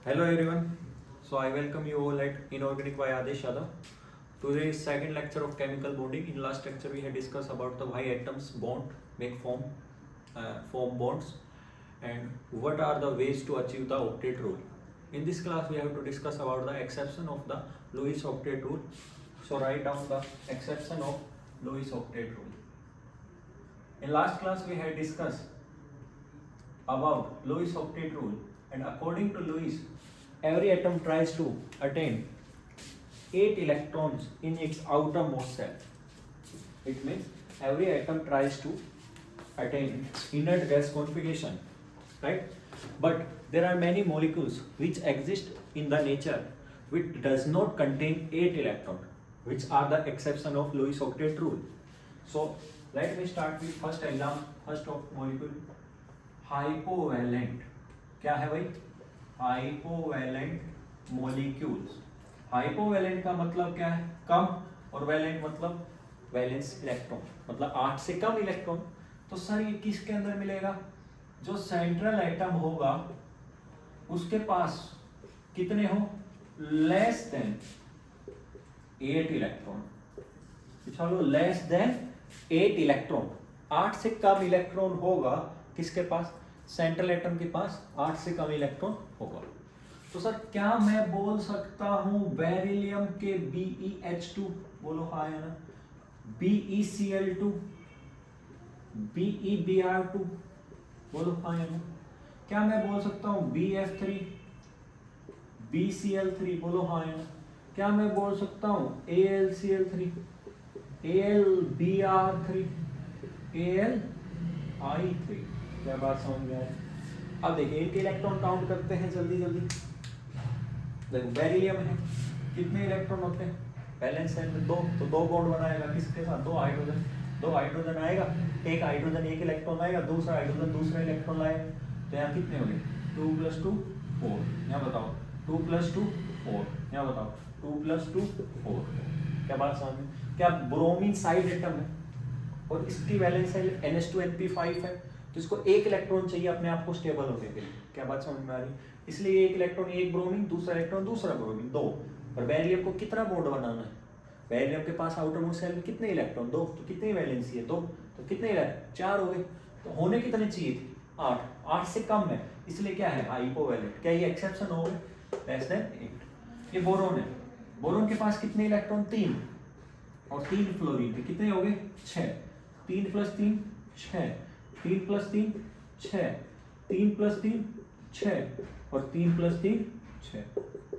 Hello everyone. So I welcome you all at Inorganic by Adesh Yadav. Today is second lecture of chemical bonding. In last lecture we had discussed about the why atoms bond, make form bonds, and what are the ways to achieve the octet rule. In this class we have to discuss about the exception of the Lewis octet rule. So write down the exception of Lewis octet rule. In last class we had discussed about Lewis octet rule, and according to Lewis, every atom tries to attain 8 electrons in its outermost shell. It means every atom tries to attain inert gas configuration, right? But there are many molecules which exist in the nature which does not contain 8 electrons, which are the exception of Lewis octet rule. So let me start with first of molecule, हाइपोवैलेंट. क्या है भाई? हाइपोवैलेंट molecules. हाइपोवैलेंट का मतलब क्या है? कम, और valent मतलब valence electron, मतलब 8 से कम इलेक्ट्रॉन. तो सर ये किसके अंदर मिलेगा? जो सेंट्रल एटम होगा उसके पास कितने हो? Less than 8 electron. चलो लेस देन 8 इलेक्ट्रॉन, 8 से कम इलेक्ट्रॉन होगा किसके पास? सेंट्रल एटम के पास 8 से कम इलेक्ट्रॉन होगा. तो सर क्या मैं बोल सकता हूं बेरिलियम के BeH2, बोलो हाँ या ना, BeCl2, BeBr2, बोलो हाँ या ना. क्या मैं बोल सकता हूं BF3, BCl3, बोलो हाँ या ना. क्या मैं बोल सकता हूं AlCl3, AlBr3, AlI3. क्या बात समझ में आए? अब देखिए एक इलेक्ट्रॉन काउंट करते हैं जल्दी जल्दी. देखो बेरिलियम है, कितने इलेक्ट्रॉन होते हैं? बैलेंस शेल में 2, तो 2 बॉन्ड बनाएगा किसके साथ? 2 हाइड्रोजन. 2 हाइड्रोजन आएगा, एक हाइड्रोजन एक इलेक्ट्रॉन आएगा, दूसरा हाइड्रोजन दूसरा इलेक्ट्रॉन लाएगा. तो यहाँ कितने हो गए? 2 + 2 4. यहाँ बताओ 2 + 2 4. यहाँ बताओ 2 + 2 4. क्या बात समझ में? क्या ब्रोमीन साइड एटम है और इसकी वैलेंस शेल NH2NP5 है, तो इसको एक इलेक्ट्रॉन चाहिए अपने आप को स्टेबल होने के लिए. क्या बात समझ में आ रही? इसलिए एक इलेक्ट्रॉन एक ब्रोमीन, दूसरा इलेक्ट्रॉन दूसरा ब्रोमीन, 2. और बेरिलियम को कितना बॉन्ड बनाना है? बेरिलियम के पास आउटर मोस्ट शेल में कितने इलेक्ट्रॉन? 2. तो कितनी वैलेंसी है? 2. तो कितने इलेक्ट्रॉन? 4 हो गए. तो होने कितने चाहिए थे? 8. 8 से कम है, इसलिए क्या है? हाइपोवैलेंट. क्या ये एक्सेप्शन हो गए? Less than 8. ये बोरोन है, बोरोन के पास कितने इलेक्ट्रॉन? 3. और 3 फ्लोरीन के कितने हो गए? 6. 3 + 3 6, 3 + 3 6, 3 + 3 6, और 3 + 3 6.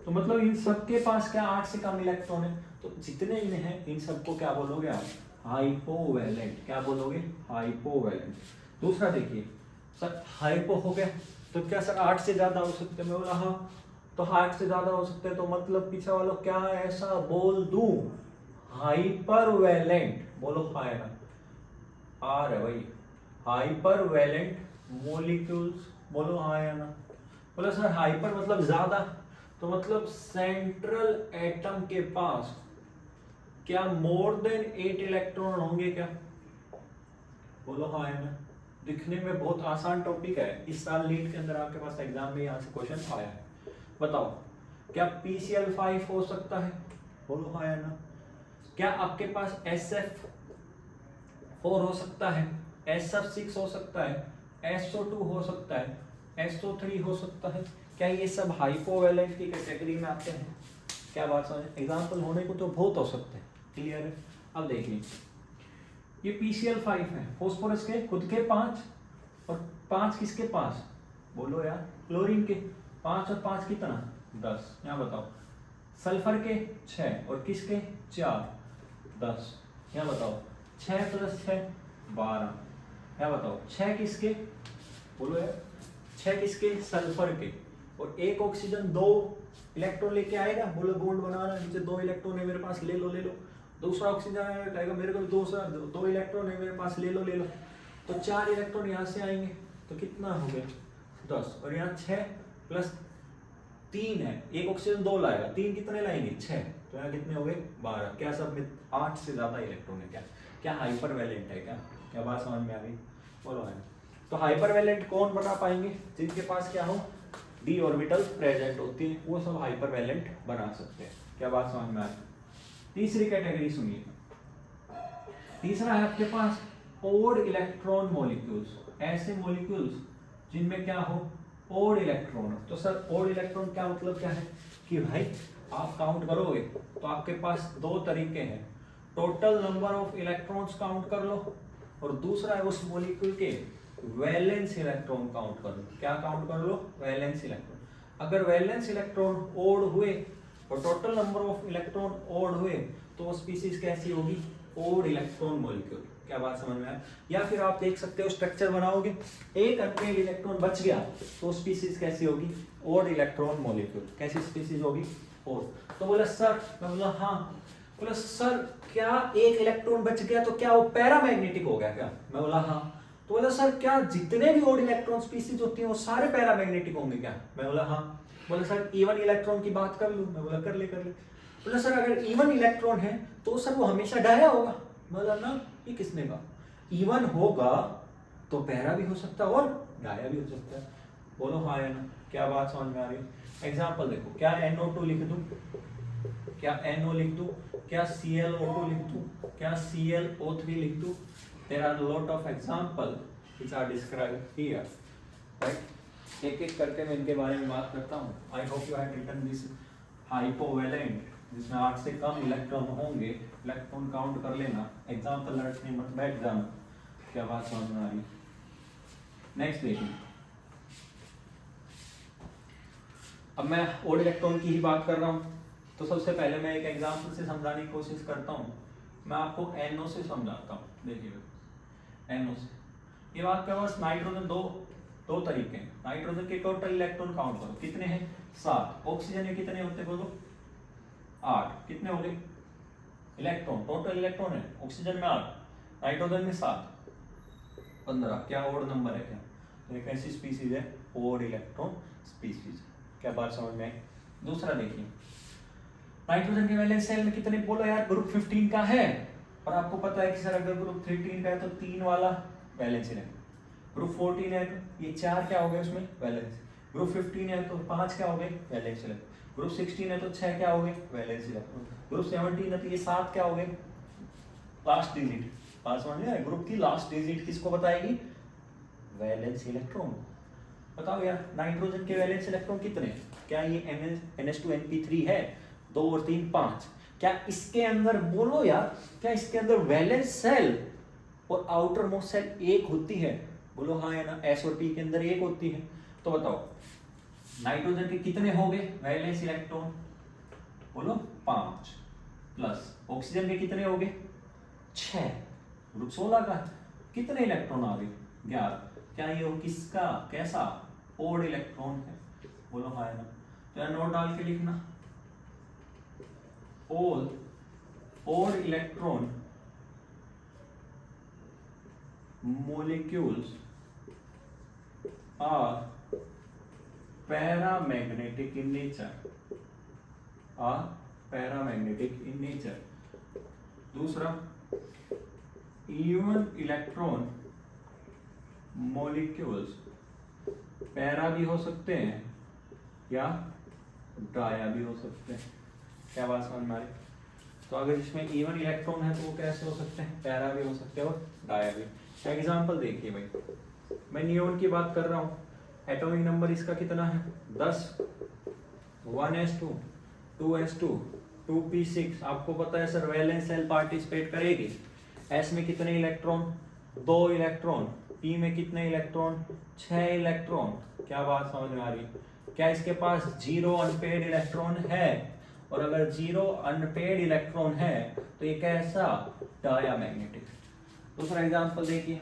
तो मतलब इन सबके पास क्या 8 से कम इलेक्ट्रॉन है. तो जितने इन्हें हैं इन सबको क्या बोलोगे आप? हाइपोवैलेंट. क्या बोलोगे? हाइपोवैलेंट. दूसरा देखिए सर, हाइपो हो गया तो क्या सर 8 से ज्यादा हो सकते हैं? मैं बोला हाँ, तो 8 से ज्यादा हो सकते हैं, तो मतलब पीछे वालों क्या ऐसा बोल दूं? हाइपरवैलेंट. बोलो हाँ है ना, आर है भाई. हाइपरवैलेंट मॉलिक्यूल्स, बोलो हाँ या ना. बोलो सर हाइपर मतलब ज्यादा, तो मतलब सेंट्रल एटम के पास क्या मोर देन 8 इलेक्ट्रॉन होंगे क्या? बोलो हाँ या ना. दिखने में बहुत आसान टॉपिक है, इस साल नीट के अंदर आपके पास एग्जाम में यहाँ से क्वेश्चन आया है. बताओ क्या PCl5 हो सकता है? बोलो हाँ या ना. क्या आपके पास SF4 हो सकता है? SF6 हो सकता है? SO2 हो सकता है? SO3 हो सकता है? क्या ये सब हाइपोवैलेंट की कैटेगरी में आते हैं? क्या बात समझ? एग्जाम्पल होने को तो बहुत हो सकते हैं. क्लियर है? अब देखिए ये PCl5 है, फॉस्फोरस के खुद के 5 और 5 किसके पास? बोलो यार, क्लोरीन के 5 और 5 कितना? 10. यहाँ बताओ सल्फर के 6 और किसके? 4 10. यहाँ बताओ 6 + 6 12. यहाँ बताओ 6 किसके? बोलो यार 6 किसके? सल्फर के. और एक ऑक्सीजन 2 इलेक्ट्रॉन लेके आएगा, बोलो बॉन्ड बनाना, नीचे 2 इलेक्ट्रॉन है मेरे पास, ले लो ले लो. दूसरा ऑक्सीजन आएगा, मेरे को दूसरा 2 इलेक्ट्रॉन है मेरे पास, ले लो ले लो. तो 4 इलेक्ट्रॉन यहाँ से आएंगे, तो कितना हो गया? 10. और यहाँ 6 + 3 है, एक ऑक्सीजन 2 लाएगा, 3 कितने लाएंगे? 6. तो यहाँ कितने हो गए? 12. क्या सब में 8 से ज्यादा इलेक्ट्रॉन है? क्या क्या हाइपरवैलेंट है? क्या क्या बात समझ में आ गई? बोलो है. तो हाइपरवैलेंट कौन बना पाएंगे? जिनके पास क्या हो? डी ऑर्बिटल प्रेजेंट होती है, वो सब हाइपरवैलेंट बना सकते हैं। क्या बात समझ में आ रही? तीसरी कैटेगरी सुनिए, तीसरा है आपके पास ओड इलेक्ट्रॉन मॉलिक्यूल्स, ऐसे मॉलिक्यूल्स जिनमें क्या हो, ओड इलेक्ट्रॉन हो। तो सर ओड इलेक्ट्रॉन क्या मतलब क्या है कि भाई आप काउंट करोगे तो आपके पास दो तरीके हैं, total number of electrons count कर लो और दूसरा है उस मॉलिक्यूल के वैलेंस इलेक्ट्रॉन काउंट कर लो। क्या काउंट कर लो? Valence electron. अगर वैलेंस इलेक्ट्रॉन ओड हुए और total number of electron odd हुए तो वो स्पीसीज कैसी होगी? Odd electron molecule. क्या बात समझ में आया? या फिर आप देख सकते हो स्ट्रक्चर बनाओगे, एक अनपेड इलेक्ट्रॉन बच गया तो स्पीसीज कैसी होगी? Odd electron molecule. कैसी स्पीसीज होगी? ओड। तो बोला सर, मैं बोला हाँ, बोला सर क्या एक इलेक्ट्रॉन बच गया तो क्या वो पैरामैग्नेटिक हो गया क्या? मैं बोला हाँ। तो बोला सर क्या जितने भी ओड इलेक्ट्रॉन स्पीसीज होती हैं वो सारे पैरामैग्नेटिक होंगे क्या? मैं बोला हाँ। बोला सर इवन इलेक्ट्रॉन की बात कर लूं? मैं बोला कर ले। बोला सर अगर इवन इलेक्ट्रॉन है तो सर वो हमेशा डाया होगा? बोला ना, ये किसने कहा? इवन होगा तो पैरा भी हो सकता है और डाया भी हो सकता है। बोलो हाँ या ना? क्या बात समझ में आ रही है? एग्जाम्पल देखो, क्या NO2 लिख दूं, क्या NO लिख दूं, क्या ClO2 लिख दूं, क्या ClO3 लिख दूं? There are lot of example which are described here, right? एक एक करके मैं इनके बारे में बात करता हूँ। I hope you have written this hypovalent, जिसमें 8 से कम इलेक्ट्रॉन होंगे, इलेक्ट्रॉन काउंट कर लेना, एग्जाम्पल रटने मत बैठ जाना। क्या बात समझ में आ रही? नेक्स्ट देखिए, अब मैं ओड इलेक्ट्रॉन की ही बात कर रहा हूँ तो सबसे पहले मैं एक एग्जाम्पल से समझाने की कोशिश करता हूँ। मैं आपको NO से समझाता हूँ। देखिए NO से, ये बात कर बस नाइट्रोजन दो तरीके हैं। नाइट्रोजन के टोटल इलेक्ट्रॉन काउंट करो, कितने हैं? 7। ऑक्सीजन में कितने होते बोलो? 8। कितने हो गए इलेक्ट्रॉन? टोटल इलेक्ट्रॉन है ऑक्सीजन में 8, नाइट्रोजन में 7, 15। क्या ओड नंबर है क्या? तो एक ऐसी स्पीसीज है ओड इलेक्ट्रॉन स्पीसीज। क्या बात समझ में आई? दूसरा देखिए, नाइट्रोजन के वैलेंस शेल में कितने बोलो यार? ग्रुप 15 का है, और आपको पता है कि सर अगर ग्रुप 13 का है तो 3 वाला वैलेंस इलेक्ट्रॉन, ग्रुप 14 है तो ये 4 क्या हो गए उसमें? वैलेंस। ग्रुप 15 है तो 5 क्या हो गए? Valence electron. ग्रुप 16 है तो 6 क्या हो गए? Valence electron. ग्रुप 17 है तो ये 7 क्या हो गए? Last digit. बात समझ में आया? ग्रुप की लास्ट डिजिट किसको बताएगी? Valence electron. बताओ यार नाइट्रोजन के वैलेंस इलेक्ट्रॉन कितने? क्या ये NH2NP3 है? 2 और 3 5। क्या इसके अंदर बोलो यार, क्या इसके अंदर वैलेंस सेल और आउटर मोस्ट सेल एक होती है? बोलो हाँ या ना? S और P के अंदर एक होती है। तो बताओ नाइट्रोजन के कितने हो गए वैलेंस इलेक्ट्रॉन? बोलो 5। प्लस ऑक्सीजन के कितने हो गए? 6। ग्रुप 16 का कितने इलेक्ट्रॉन आ गए? 11। क्या ये किसका कैसा ओड इलेक्ट्रॉन है? बोलो हाँ या ना? तो यार नोट डाल के लिखना, all odd electron molecules are paramagnetic in nature, are paramagnetic in nature। दूसरा, even electron molecules पैरा भी हो सकते हैं या डाया भी हो सकते हैं। क्या बात समझ में आ रही? तो अगर इसमें इवन इलेक्ट्रॉन है तो वो कैसे हो सकते हैं? पैरा भी हो सकते हैं और डाया भी। एग्जांपल देखिए भाई, मैं नियोन की बात कर रहा हूँ, एटॉमिक नंबर इसका कितना है? 10, 1s2, 2s2, 2p6। आपको पता है सर वैलेंस सेल पार्टिसिपेट करेगी। s में कितने इलेक्ट्रॉन? 2 इलेक्ट्रॉन। p में कितने इलेक्ट्रॉन? 6 इलेक्ट्रॉन। क्या बात समझ में आ रही? क्या इसके पास 0 अनपेड इलेक्ट्रॉन है? और अगर 0 अनपेड इलेक्ट्रॉन है तो ये कैसा? डायामैग्नेटिक। दूसरा एग्जांपल देखिए,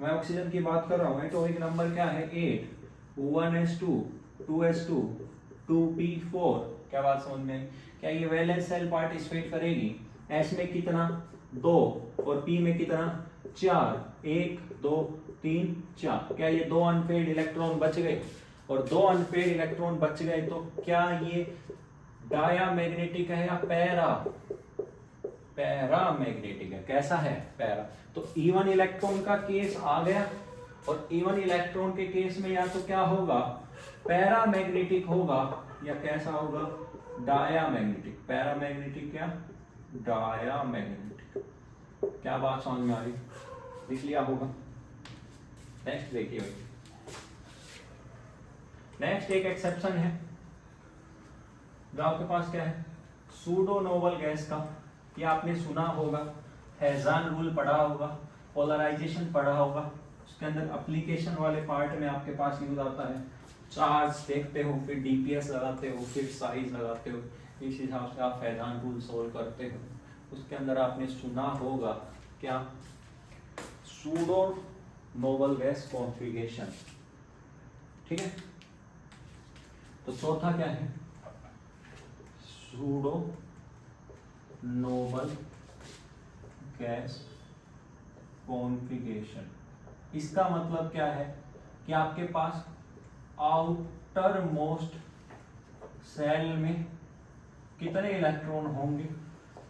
मैं ऑक्सीजन की बात कर रहा हूँ, एटॉमिक नंबर क्या है? 8, 1s2, 2s2, 2p4। क्या बात समझ में आई? क्या ये वैलेंस सेल पार्टिसिपेट करेगी? s में कितना? 2 और p में कितना? 4। 1 2 3 4। क्या ये 2 अनपेड इलेक्ट्रॉन बच गए? और 2 अनपेड इलेक्ट्रॉन बच गए तो क्या ये डायामैग्नेटिक है या पैरामैग्नेटिक है? कैसा है? पैरा। तो इवन इलेक्ट्रॉन का केस आ गया, और इवन इलेक्ट्रॉन के केस में या तो क्या होगा? पैरामैग्नेटिक होगा या कैसा होगा, डायामैग्नेटिक। पैरामैग्नेटिक क्या, डायामैग्नेटिक। क्या बात समझ में आ रही, लिख लिया होगा। नेक्स्ट देखिए भाई, नेक्स्ट एक एक्सेप्शन है जो आपके पास क्या है, सूडो नोबल गैस का। ये आपने सुना होगा, हेजान रूल पढ़ा होगा, पोलराइजेशन पढ़ा होगा, उसके अंदर एप्लीकेशन वाले पार्ट में आपके पास यूज आता है। चार्ज देखते हो, फिर डीपीएस लगाते हो, फिर साइज लगाते हो, इस हिसाब से आप हेजान रूल सोल्व करते हो। उसके अंदर आपने सुना होगा क्या, सूडो नोबल गैस कॉन्फ़िगरेशन। ठीक है, तो चौथा क्या है, सूडो नोबल गैस कॉन्फ़िगरेशन। इसका मतलब क्या है कि आपके पास आउटर मोस्ट सेल में कितने इलेक्ट्रॉन होंगे,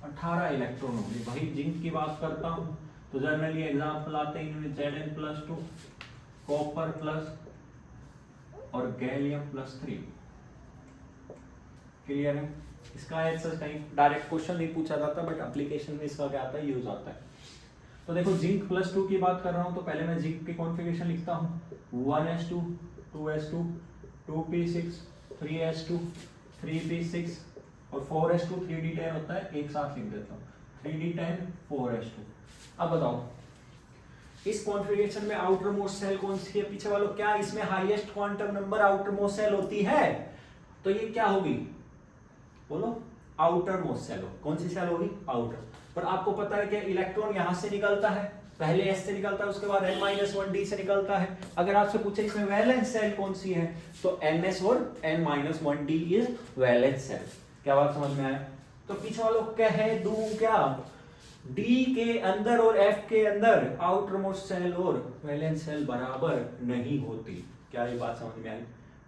18 इलेक्ट्रॉन होंगे। वही जिंक की बात करता हूं तो जनरली एग्जांपल आते हैं इनमें Zn+2, कॉपर प्लस और गैलियम +3। क्लियर है, इसका आंसर कहीं डायरेक्ट क्वेश्चन नहीं पूछा जाता, बट एप्लीकेशन में इसका क्या आता है, यूज आता है। तो देखो जिंक +2 की बात कर रहा हूं तो पहले मैं जिंक की कॉन्फ़िगरेशन लिखता हूं, 1s2 2s2 2p6 3s2 3p6 और 4s2 3d10 होता है, एक साथ लिख देता हूं 3d10 4s2। अब बताओ इस कॉन्फ़िगरेशन में आउटर मोस्ट सेल कौन सी है, पीछे वालों, क्या इसमें highest quantum number outermost shell होती है, तो ये क्या होगी, बोलो, आउटर मोस्ट सेल हो। कौन सी सेल होगी, आउटर। पर आपको पता है कि इलेक्ट्रॉन यहां से निकलता है, पहले एस से निकलता है, उसके बाद n-1d से निकलता है। अगर आपसे पूछे इसमें वैलेंस सेल कौन सी है, तो ns और n-1d इज वैलेंस सेल। क्या बात समझ में आया। तो पीछे वालों कह दूं क्या, d के अंदर और f के अंदर आउटर मोस्ट सेल और वैलेंस सेल बराबर नहीं होती। क्या ये बात समझ में आई,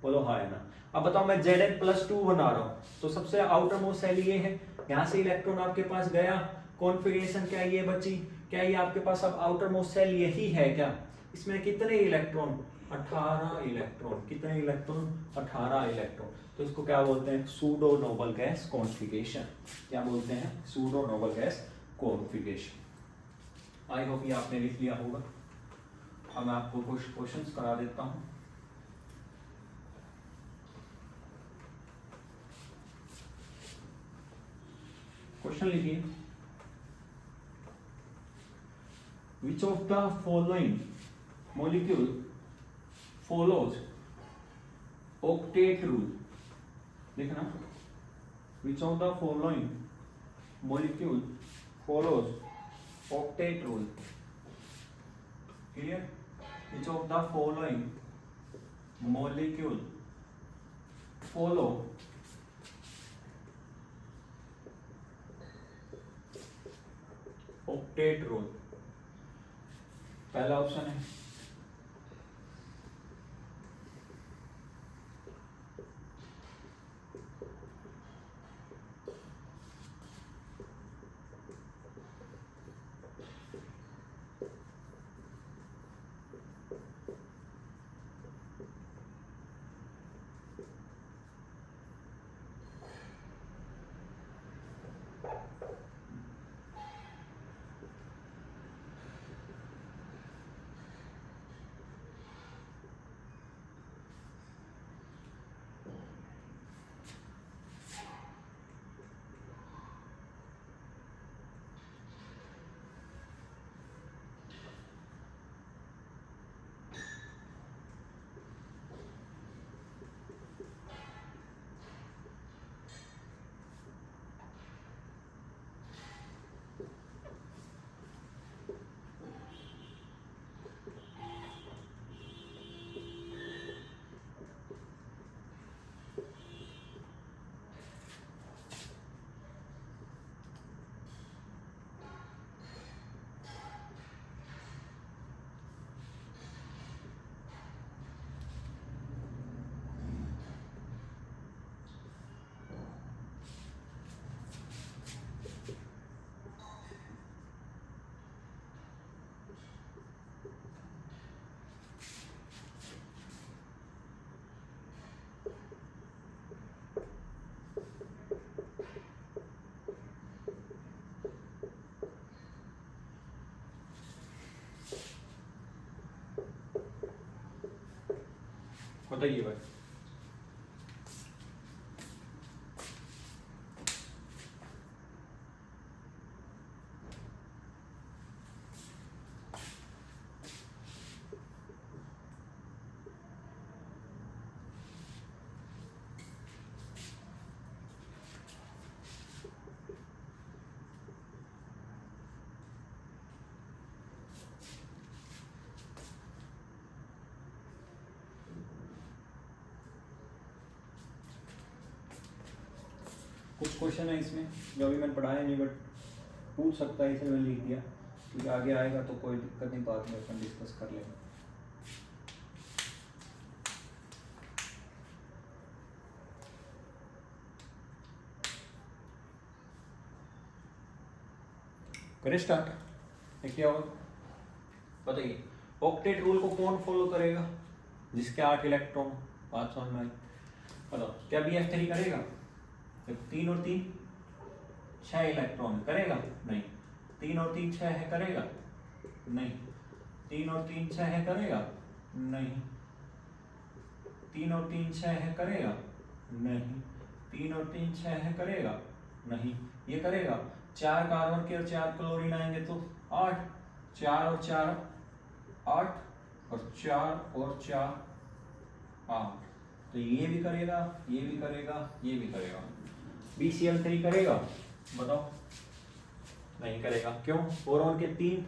बोलो हाँ है ना। अब बताओ मैं Zn+2 बना रहा हूं तो सबसे आउटर मोस्ट सेल ये है, यहां से इलेक्ट्रॉन आपके पास गया, कॉन्फ़िगरेशन क्या ये बची, क्या ये आपके पास अब आउटर मोस्ट सेल यही है क्या, इसमें कितने इलेक्ट्रॉन, 18 इलेक्ट्रॉन। कितने इलेक्ट्रॉन, 18 इलेक्ट्रॉन। तो इसको क्या बोलते हैं, सूडो नोबल गैस कॉन्फ़िगरेशन। क्या बोलते हैं, pseudo noble gas configuration. I hope ये आपने लिख लिया होगा। अब मैं आपको कुछ क्वेश्चंस करा देता हूं। क्वेश्चन लिखिए, which of the following molecule follows octet rule, देखना, which of the following molecule follows octet rule, clear, which of the following molecule follow octet rule। पहला ऑप्शन है बताइए भाई। कुछ क्वेश्चन है इसमें जो अभी मैंने पढ़ाया नहीं, बट पूछ सकता है, इसलिए मैंने लिख दिया, क्योंकि आगे आएगा तो कोई दिक्कत नहीं, बाद में अपन डिस्कस कर लेंगे। करें स्टार्ट। ये क्या होगा बताइए। ऑक्टेट रूल को कौन फॉलो करेगा? जिसके 8 इलेक्ट्रॉन। बात समझ में आई? बताओ, क्या BF3 करेगा? 3 और 3 6 इलेक्ट्रॉन करेगा? नहीं। 3 और 3 6 है, करेगा? नहीं। 3 और 3 6 है, करेगा? नहीं। 3 और 3 6 है, करेगा? नहीं। 3 और 3 6 है, करेगा? नहीं। ये करेगा? 4 कार्बन के और 4 क्लोरीन आएंगे तो 8, 4 और 4 8, और 4 और 4 8। तो ये भी करेगा, ये भी करेगा, ये भी करेगा। BCl3 करेगा? बताओ। नहीं करेगा। क्यों? बोरॉन के 3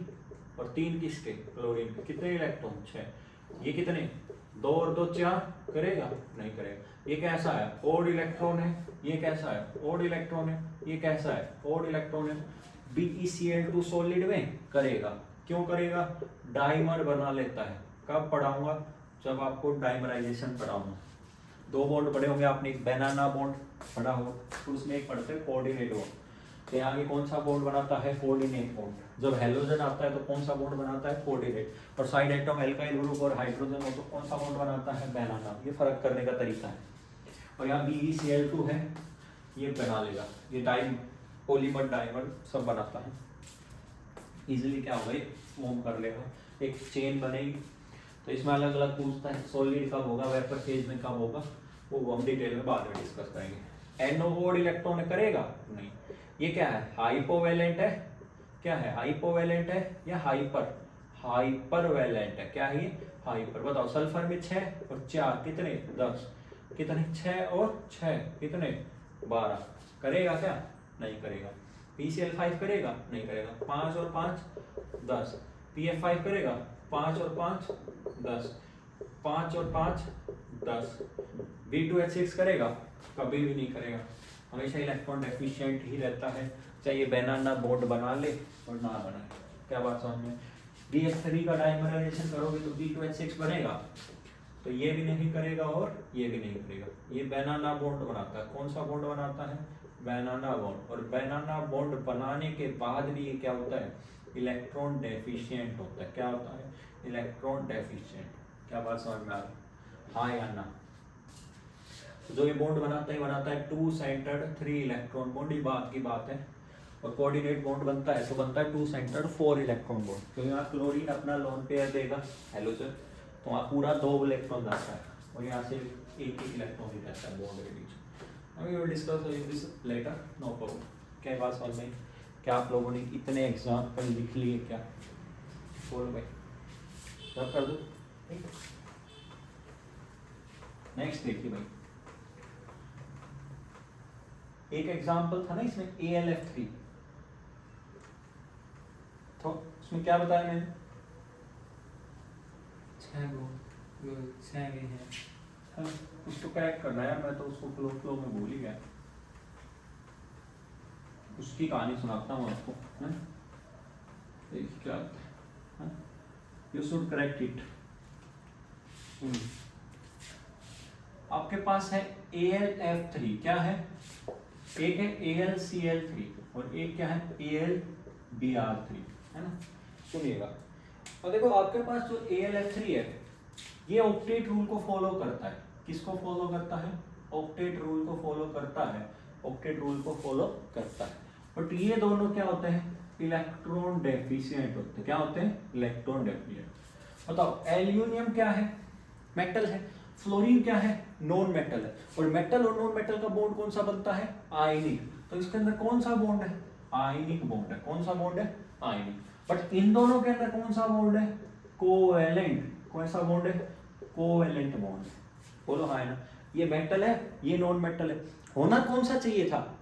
और 3 किसके? क्लोरीन के। कितने इलेक्ट्रॉन? 6। ये कितने? 2 और 2 4। करेगा? नहीं करेगा। ये कैसा है? ओड इलेक्ट्रॉन है। ये कैसा है? ओड इलेक्ट्रॉन है। ये कैसा है? ओड इलेक्ट्रॉन है। BeCl2 सॉलिड में करेगा। क्यों करेगा? डाइमर बना लेता है। कब पढ़ाऊंगा? जब आपको डाइमराइजेशन पढ़ाऊंगा। 2 बॉन्ड पढ़े होंगे आपने, एक बनाना बॉन्ड पढ़ा हो, तो उसमें एक पढ़ते हैं कोऑर्डिनेट बॉन्ड। तो यहाँ ये कौन सा बॉन्ड बनाता है? Coordinate bond. जब हेलोजन आता है तो कौन सा बॉन्ड बनाता है? कोऑर्डिनेट। और साइड एटम एल्काइल ग्रुप और हाइड्रोजन हो तो कौन सा बॉन्ड बनाता है? बनाना। ये फर्क करने का तरीका है। और यहाँ BeCl2 है, ये बना लेगा, ये डाइ पॉलीमर डाइमर सब बनाता है। इजिली क्या होगा? ये फॉर्म कर लेगा, एक चेन बनेगी। तो इसमें अलग अलग पूछता है, सॉलिड कब होगा, वेपर फेज में कब होगा, वो हम डिटेल में बाद में डिस्कस करेंगे। NO इलेक्ट्रॉन करेगा? नहीं। ये क्या है? हाइपोवैलेंट है। क्या है? हाइपोवैलेंट है या हाइपर वैलेंट है? क्या है ये? हाइपर। बताओ, सल्फर में 6 और 4 कितने? 10। कितने? 6 और 6 कितने? 12। करेगा क्या? नहीं करेगा। PCl5 करेगा? नहीं करेगा। 5 और 5 10। PF5 करेगा? 5 और 5 10। 5 और 5 10। B2H6 करेगा? कभी भी नहीं करेगा। हमेशा इलेक्ट्रॉन डेफिशिएंट ही रहता है, चाहे बनाना बॉन्ड बना ले और ना बनाए। क्या बात समझ में? BF3 का डाइमराइजेशन करोगे तो B2H6 बनेगा, तो ये भी नहीं करेगा और ये भी नहीं करेगा। ये बनाना बॉन्ड बनाता है। कौन सा बॉन्ड बनाता है? बनाना बॉन्ड। और बनाना बॉन्ड बनाने के बाद भी ये क्या होता है? इलेक्ट्रॉन डेफिशिएंट होता है। क्या होता है? Electron deficient. क्या बात समझ में आ रही? हाँ या ना? जो ये बॉन्ड बनाता है 2 सेंटर्ड 3 इलेक्ट्रॉन बॉन्ड, ये बात की बात है। और कोऑर्डिनेट बॉन्ड बनता है तो बनता है 2 सेंटर्ड 4 इलेक्ट्रॉन बॉन्ड, क्योंकि यहाँ क्लोरीन अपना लोन पेयर देगा हेलोजन, तो वहाँ पूरा 2 इलेक्ट्रॉन जाता है और यहाँ से एक इलेक्ट्रॉन ही रहता है बॉन्ड के बीच। We will discuss this later, no problem. क्या बात समझ में? क्या आप लोगों ने इतने एग्जाम्पल लिख लिए? क्या बोलो भाई, सब कर दो। नेक्स्ट देखिए भाई, एक एग्जाम्पल था ना इसमें AlF3, तो उसमें क्या बताया मैंने? 6 भी है। उसको करेक्ट करना है, मैं तो उसको फ्लो में भूल ही गया। उसकी कहानी सुनाता हूँ आपको, है? क्या यू शुड करेक्ट इट। आपके पास है AlF3, क्या है? एक है AlCl3 और एक क्या है? AlBr3, है ना? सुनिएगा, और देखो आपके पास जो AlF3 है ये ऑक्टेट रूल को फॉलो करता है। किसको फॉलो करता है? ऑक्टेट रूल को फॉलो करता है। ऑक्टेट रूल को फॉलो करता है। बट ये दोनों क्या होते हैं? इलेक्ट्रॉन डेफिशिएंट होते हैं। क्या होते हैं? Electron deficient. बताओ, एल्यूमिनियम क्या है? मेटल है। फ्लोरीन क्या है, नॉन मेटल है, और मेटल और नॉन मेटल का बॉन्ड कौन सा बनता है, आयनिक। तो इसके अंदर कौन सा बॉन्ड है, आयनिक बॉन्ड है। कौन सा बॉन्ड है, आयनिक। बट इन दोनों के अंदर कौन सा बॉन्ड है, कोवेलेंट। कौन सा बॉन्ड है, कोवेलेंट बॉन्ड। बोलो हाँ है ना। ये मेटल है, ये नॉन मेटल है। होना कौन सा चाहिए था,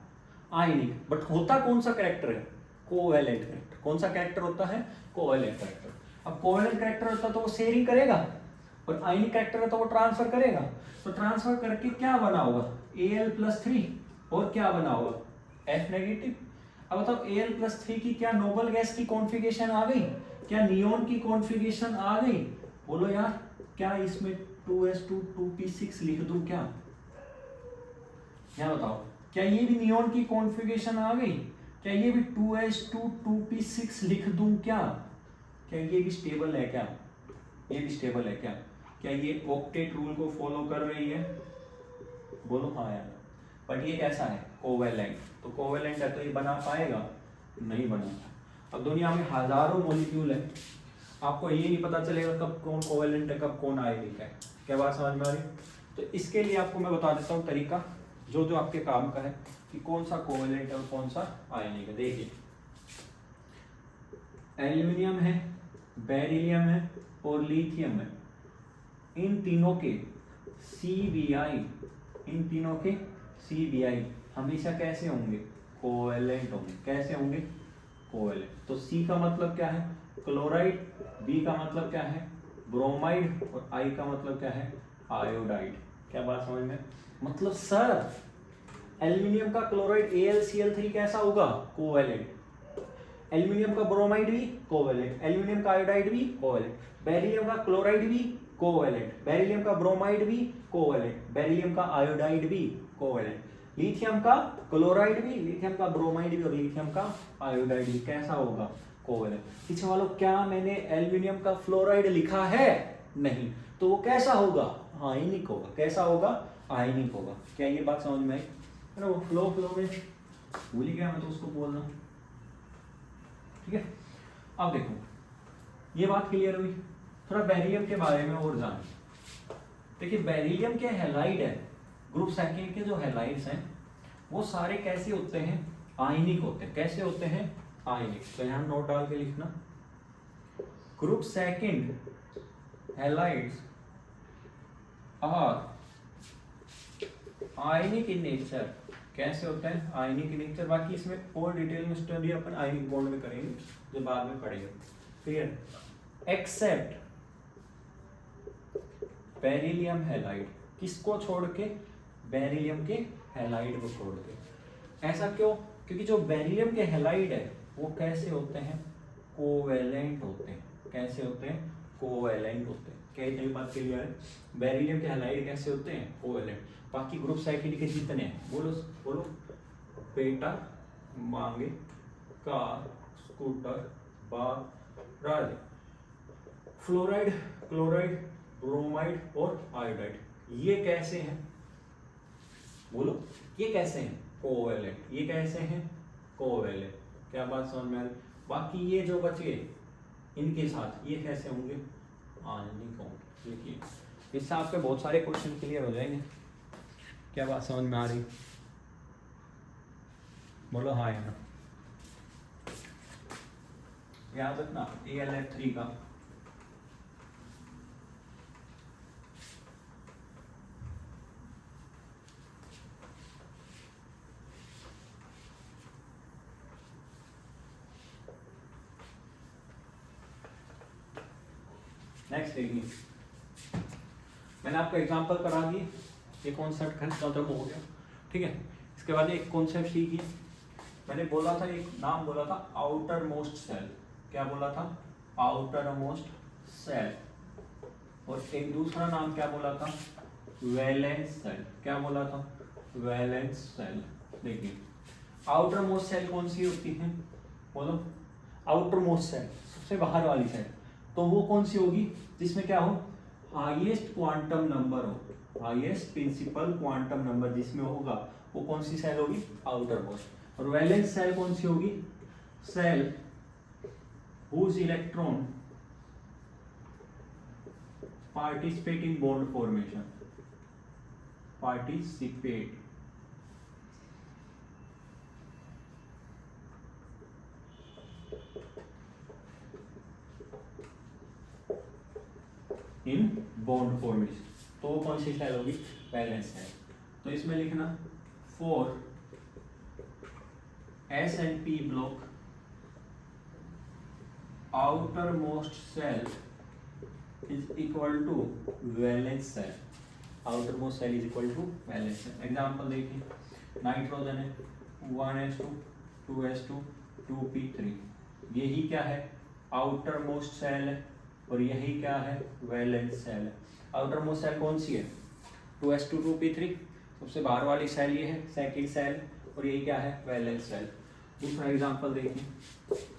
आयनिक, बट होता कौन सा कैरेक्टर है, कोवेलेंट कैरेक्टर। कौन सा कैरेक्टर होता है, कोवेलेंट कैरेक्टर। अब कोवेलेंट कैरेक्टर होता तो वो शेयरिंग करेगा, और आयनिक कैरेक्टर है तो वो ट्रांसफर करेगा। तो ट्रांसफर करके क्या बना होगा, Al+3, और क्या बना होगा, F नेगेटिव। अब बताओ Al+3 की क्या नोबल गैस की कॉन्फ़िगरेशन आ गई, क्या नियोन की कॉन्फ़िगरेशन आ गई। बोलो यार, क्या इसमें 2s2 2p6 लिख दूं क्या, क्या बताओ, क्या ये भी नियोन की कॉन्फ़िगरेशन आ गई, क्या ये भी 2s2 2p6 लिख दूं क्या ये भी स्टेबल है क्या, ये भी स्टेबल है क्या, क्या ये ऑक्टेट रूल को फॉलो कर रही है, बोलो हाँ यार। बट ये कैसा है, कोवेलेंट। तो कोवेलेंट है तो ये बना पाएगा, नहीं बना। अब दुनिया में हजारों मॉलिक्यूल है, आपको ये नहीं पता चलेगा कब कौन कोवेलेंट है कब कौन आयनिक है। क्या बात समझ में आ रही। तो इसके लिए आपको मैं बता देता हूँ तरीका, जो जो आपके काम का है, कि कौन सा कोवेलेंट है और कौन सा आयनिक है। देखिए, एल्यूमिनियम है, बेरिलियम है और लिथियम है। इन तीनों के CBI, इन तीनों के CBI हमेशा कैसे होंगे, कोवेलेंट होंगे। कैसे होंगे, कोवेलेंट। तो C का मतलब क्या है, क्लोराइड, B का मतलब क्या है, ब्रोमाइड, और I का मतलब क्या है, आयोडाइड। क्या बात समझ में। मतलब सर, एल्यूमिनियम का क्लोराइड AlCl3 कैसा होगा, कोवेलेंट। एल्यूमिनियम का ब्रोमाइड भी कोवेलेंट, एल्यूमिनियम का आयोडाइड भी कोवेलेंट, बेरिलियम का क्लोराइड भी कोवेलेंट, बेरिलियम का ब्रोमाइड भी कोवेलेंट, बेरिलियम का आयोडाइड भी कोवेलेंट, लिथियम का क्लोराइड भी, लिथियम का ब्रोमाइड भी, और लिथियम का आयोडाइड भी कैसा होगा, कोवेलेंट। पीछे वालों, क्या मैंने एल्यूमिनियम का फ्लोराइड लिखा है, नहीं, तो वो कैसा होगा, आयनिक होगा। कैसा होगा, आयनिक होगा। क्या ये बात समझ में आई। वो फ्लो में भूल ही गया मैं तो उसको बोलना, ठीक है। अब देखो, ये बात क्लियर हुई। थोड़ा बेरिलियम के बारे में और जाने। देखिए, बेरिलियम के हैलाइड है, ग्रुप सेकंड के जो हैलाइड्स हैं वो सारे कैसे होते हैं, आयनिक होते हैं। कैसे होते हैं, आयनिक। तो यहां नोट डाल के लिखना, group second halides are ionic in nature. कैसे होता है, आयनिक इन नेचर। बाकी इसमें और डिटेल में स्टडी अपन आयनिक बॉन्ड में करेंगे, जो बाद में पढ़ेंगे, क्लियर। एक्सेप्ट बेरिलियम हैलाइड, किसको छोड़ के, बेरिलियम के हैलाइड को छोड़ के। ऐसा क्यों, क्योंकि जो बेरिलियम के हैलाइड है वो कैसे होते हैं, कोवेलेंट होते हैं। कैसे होते हैं, कोवेलेंट होते हैं। क्या इतनी बात क्लियर है। बेरिलियम के हैलाइड कैसे होते हैं, कोवेलेंट। बाकी ग्रुप साइकिल के जितने हैं, बोलो बोलो, बेटा, मांगे, कार, स्कूटर, बाग, राज, फ्लोराइड, क्लोराइड, ब्रोमाइड और आयोडाइड, ये कैसे हैं, बोलो, ये कैसे हैं, कोवेलेंट। ये कैसे हैं, कोवेलेंट। क्या बात समझ में आ रही। बाकी ये जो बचे इनके साथ ये कैसे होंगे, आयनिक होंगे। देखिए, इससे आपके बहुत सारे क्वेश्चन क्लियर हो जाएंगे। क्या बात समझ में आ रही, बोलो हाँ या ना। याद रखना AlF3 का नेक्स्ट देखिए, मैंने आपको एग्जांपल करा दिए, ये कॉन्सेप्ट खत्म हो गया, ठीक है। इसके बाद एक कॉन्सेप्ट सीखिए। मैंने बोला था, एक नाम बोला था आउटर मोस्ट सेल। क्या बोला था, आउटर मोस्ट सेल। और एक दूसरा नाम क्या बोला था, वैलेंस सेल। क्या बोला था, वैलेंस सेल। देखिए, आउटर मोस्ट सेल कौन सी होती है, बोलो, आउटर मोस्ट सेल सबसे बाहर वाली सेल। तो वो कौन सी होगी, जिसमें क्या हो, हाईएस्ट क्वांटम नंबर हो, हाईएस्ट प्रिंसिपल क्वांटम नंबर जिसमें होगा, वो कौन सी सेल होगी, आउटर मोस्ट। और वैलेंस सेल कौन सी होगी, shell whose electron participate in bond formation. participate in bond formation। तो वो कौन सी सेल होगी? वैलेंस सेल। तो इसमें लिखना for S and P block outermost shell is equal to valence shell. Outermost shell is equal to valence cell. Example देखिए, नाइट्रोजन है 1s2 2s2 2p3, यही क्या है? आउटर मोस्ट सेल है, और यही क्या है? वैलेंस सेल है। आउटर मोस्ट सेल कौन सी है? 2s2 2p3, सबसे बाहर वाली सेल ये है, सेकंड सेल, और यही क्या है? Valence shell. दूसरा एग्जांपल देखिए,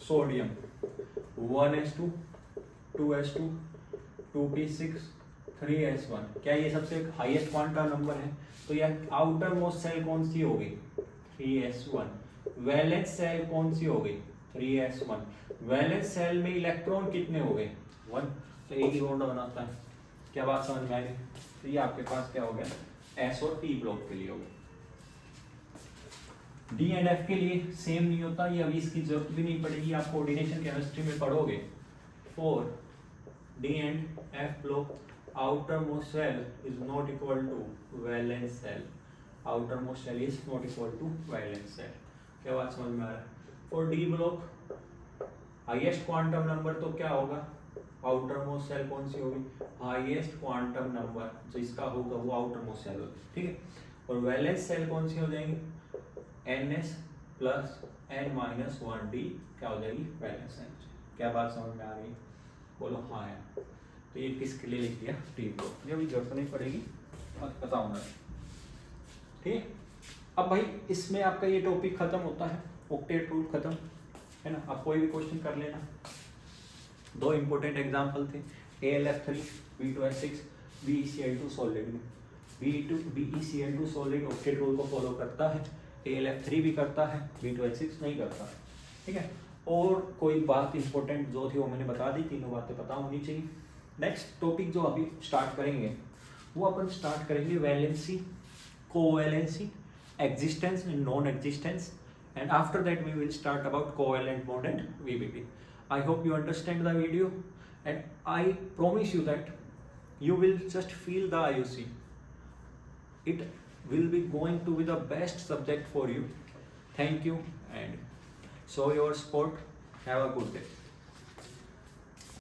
sodium 1s2 2s2 2p6 3s1, क्या ये सबसे हाईएस्ट क्वांटम नंबर है? तो यह आउटर मोस्ट सेल कौन सी हो गई? 3s1। वैलेंस सेल कौन सी हो गई? 3s1। वैलेंस सेल में इलेक्ट्रॉन कितने हो गए? 1। तो एक ही बॉन्ड बनाता है। क्या बात समझ में आ गई? तो ये आपके पास क्या हो गया? एस और पी ब्लॉक के लिए हो गया। डी एंड एफ के लिए सेम नहीं होता, ये अभी इसकी जरूरत भी नहीं पड़ेगी, आप कोऑर्डिनेशन केमिस्ट्री में पढ़ोगे। For D and F block outermost shell is not equal to valence shell. Outermost shell is not equal to valence shell. क्या बात समझ में आ रहा है? For D block highest quantum number तो क्या होगा? आउटर मोस्ट सेल कौन सी होगी? हाईएस्ट क्वांटम नंबर जो इसका होगा वो आउटर मोस्ट सेल होगी, ठीक है। और वैलेंस सेल कौन सी हो जाएंगी? ns plus n minus 1d क्या हो जाएगी? Valence shell. क्या बात समझ में आ रही है? बोलो हाँ है। तो ये किसके लिए लिख दिया? D block. ये अभी जरूरत नहीं पड़ेगी, बताऊंगा, ठीक है। अब भाई इसमें आपका ये टॉपिक खत्म होता है, ऑक्टेट रूल खत्म है ना। आप कोई भी क्वेश्चन कर लेना। दो इंपॉर्टेंट एग्जांपल थे, AlF3 B2H6 BeCl2 सॉलिड में। BeCl2 सॉलिड ऑक्टेट रूल को फॉलो करता है, AlF3 भी करता है, B2H6 नहीं करता, ठीक है। और कोई बात इंपॉर्टेंट जो थी वो मैंने बता दी, तीनों बातें पता होनी चाहिए। नेक्स्ट टॉपिक जो अभी स्टार्ट करेंगे वो अपन स्टार्ट करेंगे valency, covalency, existence and non-existence, and after that we will start about covalent bond and VBB. I hope you understand the video, and I promise you that you will just feel the IUC. It will be going to be the best subject for you. Thank you and show your support. Have a good day.